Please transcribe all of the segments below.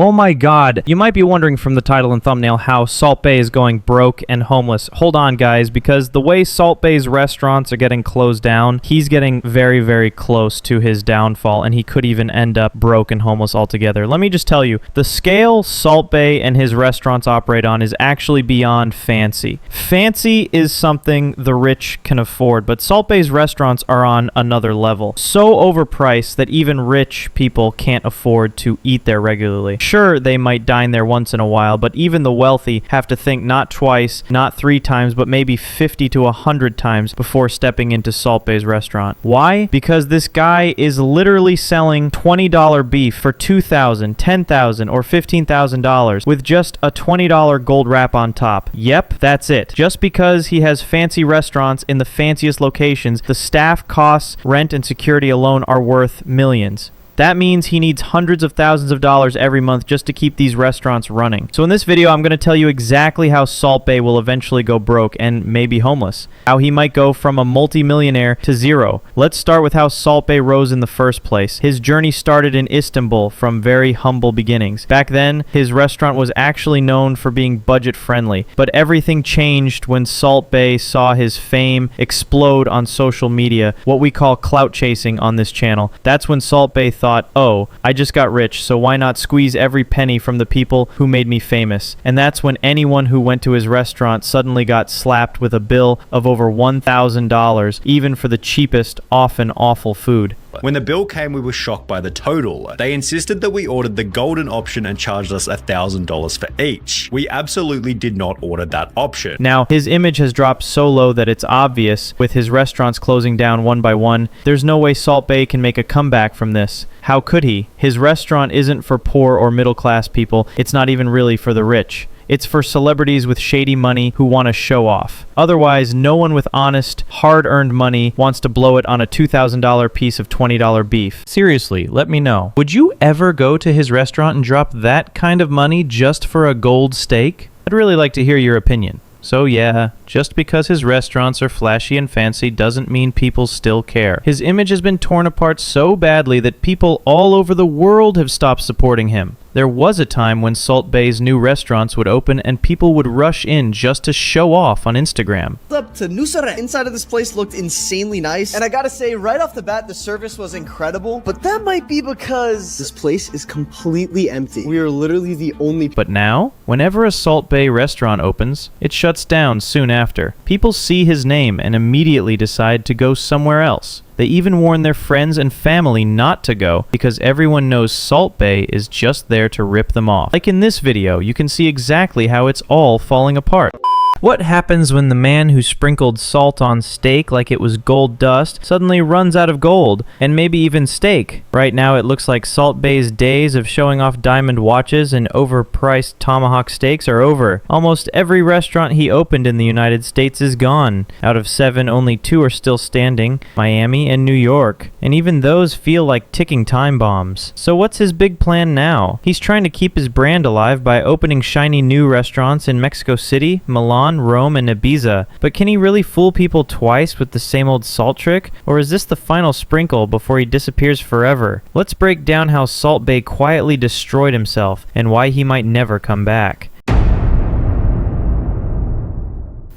Oh my god, you might be wondering from the title and thumbnail how Salt Bae is going broke and homeless. Hold on guys, because the way Salt Bae's restaurants are getting closed down, he's getting very, very close to his downfall, and he could even end up broke and homeless altogether. Let me just tell you, the scale Salt Bae and his restaurants operate on is actually beyond fancy. Fancy is something the rich can afford, but Salt Bae's restaurants are on another level. So overpriced that even rich people can't afford to eat there regularly. Sure, they might dine there once in a while, but even the wealthy have to think not twice, not 3 times, but maybe 50 to 100 times before stepping into Salt Bae's restaurant. Why? Because this guy is literally selling $20 beef for $2,000, $10,000, or $15,000 with just a $20 gold wrap on top. Yep, that's it. Just because he has fancy restaurants in the fanciest locations, the staff costs, rent, and security alone are worth millions. That means he needs hundreds of thousands of dollars every month just to keep these restaurants running. So in this video, I'm going to tell you exactly how Salt Bae will eventually go broke and maybe homeless. How he might go from a multi-millionaire to zero. Let's start with how Salt Bae rose in the first place. His journey started in Istanbul from very humble beginnings. Back then, his restaurant was actually known for being budget-friendly, but everything changed when Salt Bae saw his fame explode on social media, what we call clout chasing on this channel. That's when Salt Bae thought, oh, I just got rich, so why not squeeze every penny from the people who made me famous? And that's when anyone who went to his restaurant suddenly got slapped with a bill of over $1,000, even for the cheapest, often awful food. When the bill came, we were shocked by the total. They insisted that we ordered the golden option and charged us $1,000 for each. We absolutely did not order that option. Now, his image has dropped so low that it's obvious, with his restaurants closing down one by one. There's no way Salt Bae can make a comeback from this. How could he? His restaurant isn't for poor or middle-class people. It's not even really for the rich. It's for celebrities with shady money who want to show off. Otherwise, no one with honest, hard-earned money wants to blow it on a $2,000 piece of $20 beef. Seriously, let me know. Would you ever go to his restaurant and drop that kind of money just for a gold steak? I'd really like to hear your opinion. So yeah, just because his restaurants are flashy and fancy doesn't mean people still care. His image has been torn apart so badly that people all over the world have stopped supporting him. There was a time when Salt Bae's new restaurants would open and people would rush in just to show off on Instagram. Up to Nusret. Inside of this place looked insanely nice, and I gotta say, right off the bat, the service was incredible, but that might be because this place is completely empty. We are literally the only. But now, whenever a Salt Bae restaurant opens, it shuts down soon after. People see his name and immediately decide to go somewhere else. They even warn their friends and family not to go because everyone knows Salt Bae is just there to rip them off. Like in this video, you can see exactly how it's all falling apart. What happens when the man who sprinkled salt on steak like it was gold dust suddenly runs out of gold, and maybe even steak? Right now it looks like Salt Bae's days of showing off diamond watches and overpriced tomahawk steaks are over. Almost every restaurant he opened in the United States is gone. Out of 7, only 2 are still standing, Miami and New York, and even those feel like ticking time bombs. So what's his big plan now? He's trying to keep his brand alive by opening shiny new restaurants in Mexico City, Milan, Rome, and Ibiza. But can he really fool people twice with the same old salt trick? Or is this the final sprinkle before he disappears forever? Let's break down how Salt Bae quietly destroyed himself and why he might never come back.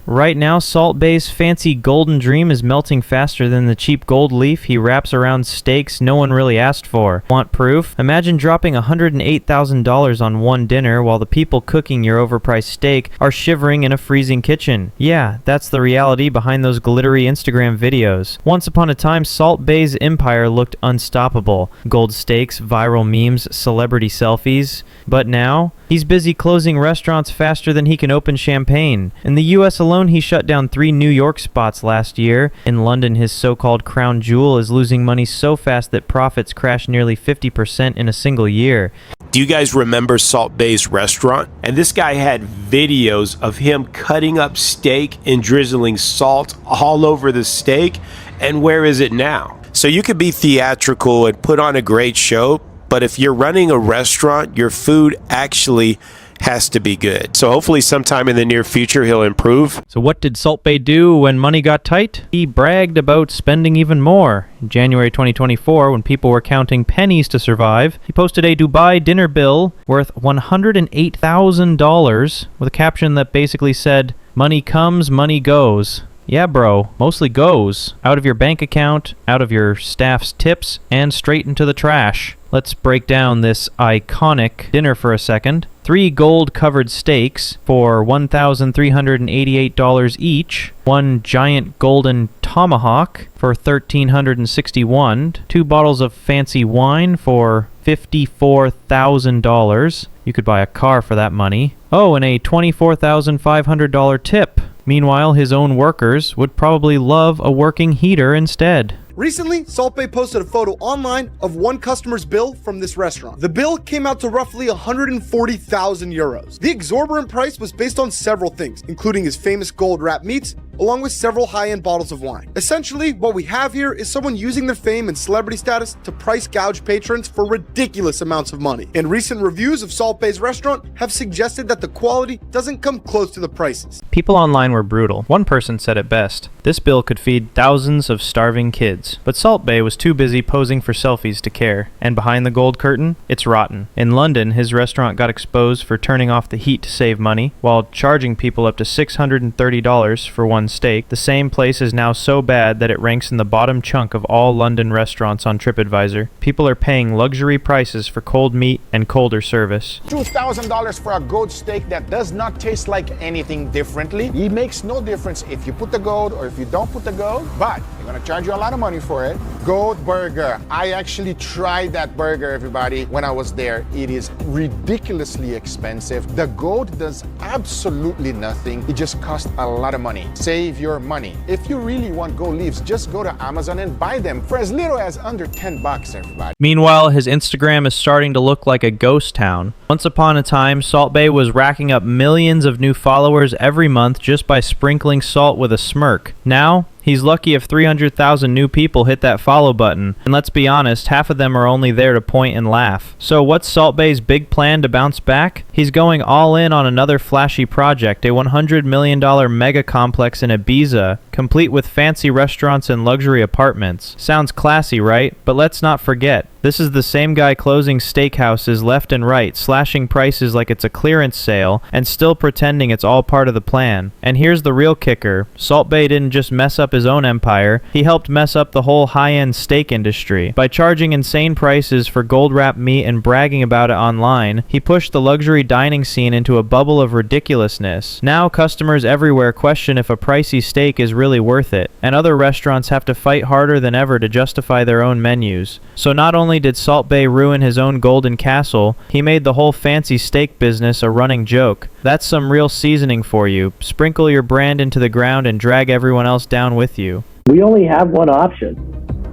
Right now, Salt Bae's fancy golden dream is melting faster than the cheap gold leaf he wraps around steaks no one really asked for. Want proof? Imagine dropping $108,000 on one dinner while the people cooking your overpriced steak are shivering in a freezing kitchen. Yeah, that's the reality behind those glittery Instagram videos. Once upon a time, Salt Bae's empire looked unstoppable. Gold steaks, viral memes, celebrity selfies. But now, he's busy closing restaurants faster than he can open champagne. In the US alone, he shut down 3 New York spots last year. In London, his so-called crown jewel is losing money so fast that profits crashed nearly 50% in a single year. Do you guys remember Salt Bae's restaurant? And this guy had videos of him cutting up steak and drizzling salt all over the steak. And where is it now? So you could be theatrical and put on a great show, but if you're running a restaurant, your food actually has to be good. So hopefully sometime in the near future he'll improve. So what did Salt Bae do when money got tight? He bragged about spending even more. In January 2024, when people were counting pennies to survive, he posted a Dubai dinner bill worth $108,000 with a caption that basically said, "Money comes, money goes." Yeah, bro, mostly goes. Out of your bank account, out of your staff's tips, and straight into the trash. Let's break down this iconic dinner for a second. 3 gold-covered steaks for $1,388 each. 1 giant golden tomahawk for $1,361. 2 bottles of fancy wine for $54,000. You could buy a car for that money. Oh, and a $24,500 tip. Meanwhile, his own workers would probably love a working heater instead. Recently, Salt Bae posted a photo online of one customer's bill from this restaurant. The bill came out to roughly 140,000 euros. The exorbitant price was based on several things, including his famous gold wrapped meats, along with several high-end bottles of wine. Essentially, what we have here is someone using their fame and celebrity status to price gouge patrons for ridiculous amounts of money. And recent reviews of Salt Bae's restaurant have suggested that the quality doesn't come close to the prices. People online were brutal. One person said it best. This bill could feed thousands of starving kids. But Salt Bae was too busy posing for selfies to care. And behind the gold curtain, it's rotten. In London, his restaurant got exposed for turning off the heat to save money, while charging people up to $630 for one steak. The same place is now so bad that it ranks in the bottom chunk of all London restaurants on TripAdvisor. People are paying luxury prices for cold meat and colder service. $2,000 for a goat steak that does not taste like anything differently. It makes no difference if you put the goat or if you don't put the goat, but they're gonna charge you a lot of money for it. Goat burger. I actually tried that burger, everybody, when I was there. It is ridiculously expensive. The goat does absolutely nothing. It just costs a lot of money. Save your money. If you really want goat leaves, just go to Amazon and buy them for as little as under $10, everybody. Meanwhile, his Instagram is starting to look like a ghost town. Once upon a time, Salt Bae was racking up millions of new followers every month just by sprinkling salt with a smirk. Now, he's lucky if 300,000 new people hit that follow button, and let's be honest, half of them are only there to point and laugh. So what's Salt Bae's big plan to bounce back? He's going all in on another flashy project, a $100 million mega complex in Ibiza, complete with fancy restaurants and luxury apartments. Sounds classy, right? But let's not forget, this is the same guy closing steakhouses left and right, slashing prices like it's a clearance sale, and still pretending it's all part of the plan. And here's the real kicker. Salt Bae didn't just mess up his own empire, he helped mess up the whole high-end steak industry. By charging insane prices for gold-wrapped meat and bragging about it online, he pushed the luxury dining scene into a bubble of ridiculousness. Now customers everywhere question if a pricey steak is really worth it, and other restaurants have to fight harder than ever to justify their own menus. So not only did Salt Bae ruin his own golden castle, he made the whole fancy steak business a running joke. That's some real seasoning for you. Sprinkle your brand into the ground and drag everyone else down with you. We only have one option,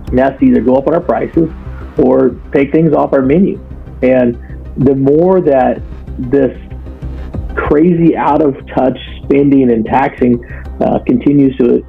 and that's to either go up on our prices or take things off our menu. And the more that this crazy out-of-touch spending and taxing continues to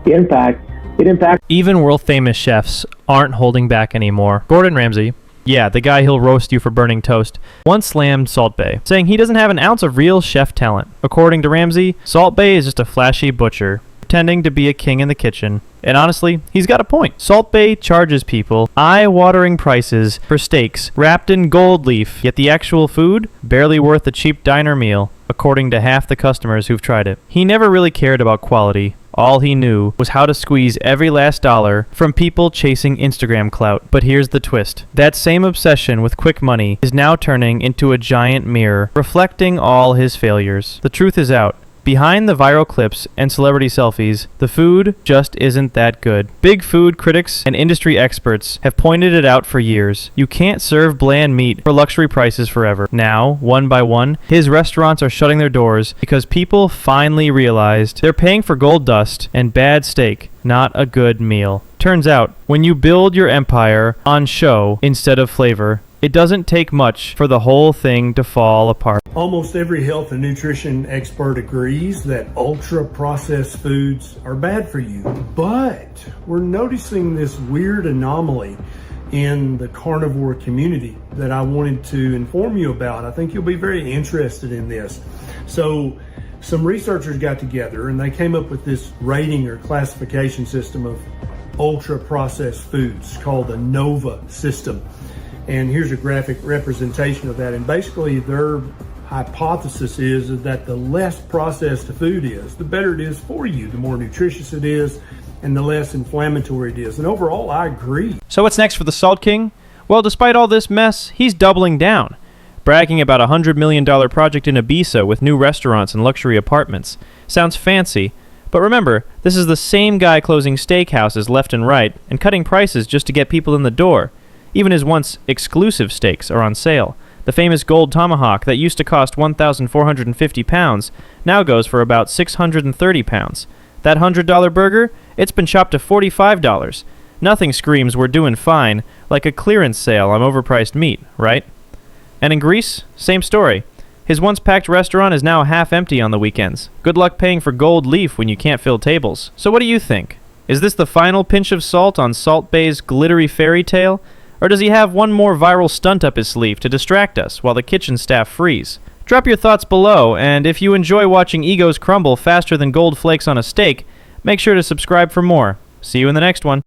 impact, it impacts. Even world-famous chefs aren't holding back anymore. Gordon Ramsay, yeah, the guy who'll roast you for burning toast, once slammed Salt Bae, saying he doesn't have an ounce of real chef talent. According to Ramsay, Salt Bae is just a flashy butcher, pretending to be a king in the kitchen. And honestly, he's got a point. Salt Bae charges people eye-watering prices for steaks wrapped in gold leaf, yet the actual food barely worth a cheap diner meal, according to half the customers who've tried it. He never really cared about quality. All he knew was how to squeeze every last dollar from people chasing Instagram clout. But here's the twist. That same obsession with quick money is now turning into a giant mirror, reflecting all his failures. The truth is out. Behind the viral clips and celebrity selfies, the food just isn't that good. Big food critics and industry experts have pointed it out for years. You can't serve bland meat for luxury prices forever. Now, one by one, his restaurants are shutting their doors because people finally realized they're paying for gold dust and bad steak, not a good meal. Turns out, when you build your empire on show instead of flavor, it doesn't take much for the whole thing to fall apart. Almost every health and nutrition expert agrees that ultra-processed foods are bad for you. But we're noticing this weird anomaly. in the carnivore community that I wanted to inform you about. I think you'll be very interested in this. So some researchers got together and they came up with this rating or classification system of ultra processed foods called the NOVA system. And here's a graphic representation of that. And basically their hypothesis is that the less processed the food is, the better it is for you, the more nutritious it is, and the less inflammatory it is. And overall, I agree. So what's next for the Salt King? Well, despite all this mess, he's doubling down, bragging about a $100 million project in Ibiza with new restaurants and luxury apartments. Sounds fancy, but remember, this is the same guy closing steakhouses left and right and cutting prices just to get people in the door. Even his once exclusive steaks are on sale. The famous gold tomahawk that used to cost £1,450 now goes for about £630. That $100 burger, it's been chopped to $45. Nothing screams we're doing fine like a clearance sale on overpriced meat, right? And in Greece, same story. His once packed restaurant is now half empty on the weekends. Good luck paying for gold leaf when you can't fill tables. So what do you think? Is this the final pinch of salt on Salt Bae's glittery fairy tale? Or does he have one more viral stunt up his sleeve to distract us while the kitchen staff freeze? Drop your thoughts below, and if you enjoy watching egos crumble faster than gold flakes on a steak, make sure to subscribe for more. See you in the next one.